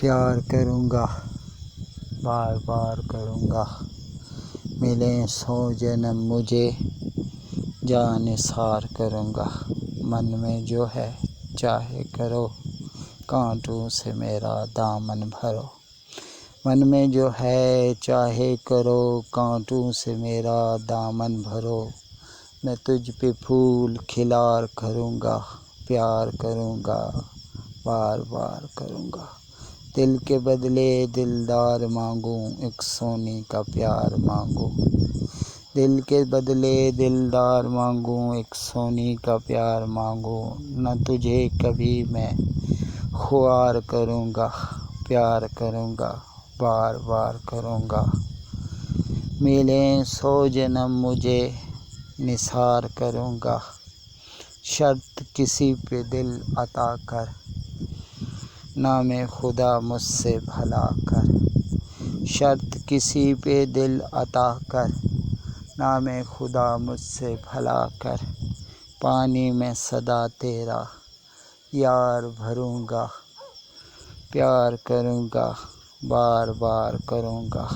پیار کروں گا، بار بار کروں گا، ملیں 100 جنم مجھے، جاں نثار کروں گا۔ من میں جو ہے چاہے کرو، کانٹوں سے میرا دامن بھرو۔ من میں جو ہے چاہے کرو، کانٹوں سے میرا دامن بھرو۔ میں تجھ پہ پھول کھلار کروں گا، پیار کروں گا، بار بار کروں گا۔ دل کے بدلے دلدار مانگوں، ایک سونے کا پیار مانگوں۔ دل کے بدلے دلدار مانگوں، ایک سونے کا پیار مانگوں۔ نہ تجھے کبھی میں خوار کروں گا، پیار کروں گا، بار بار کروں گا۔ ملیں 100 جنم مجھے، نثار کروں گا۔ شرط کسی پہ دل عطا کر، نام خدا مجھ سے بھلا کر۔ شرط کسی پہ دل عطا کر، نام خدا مجھ سے بھلا کر۔ پانی میں سدا تیرا یار بھروں گا، پیار کروں گا، بار بار کروں گا۔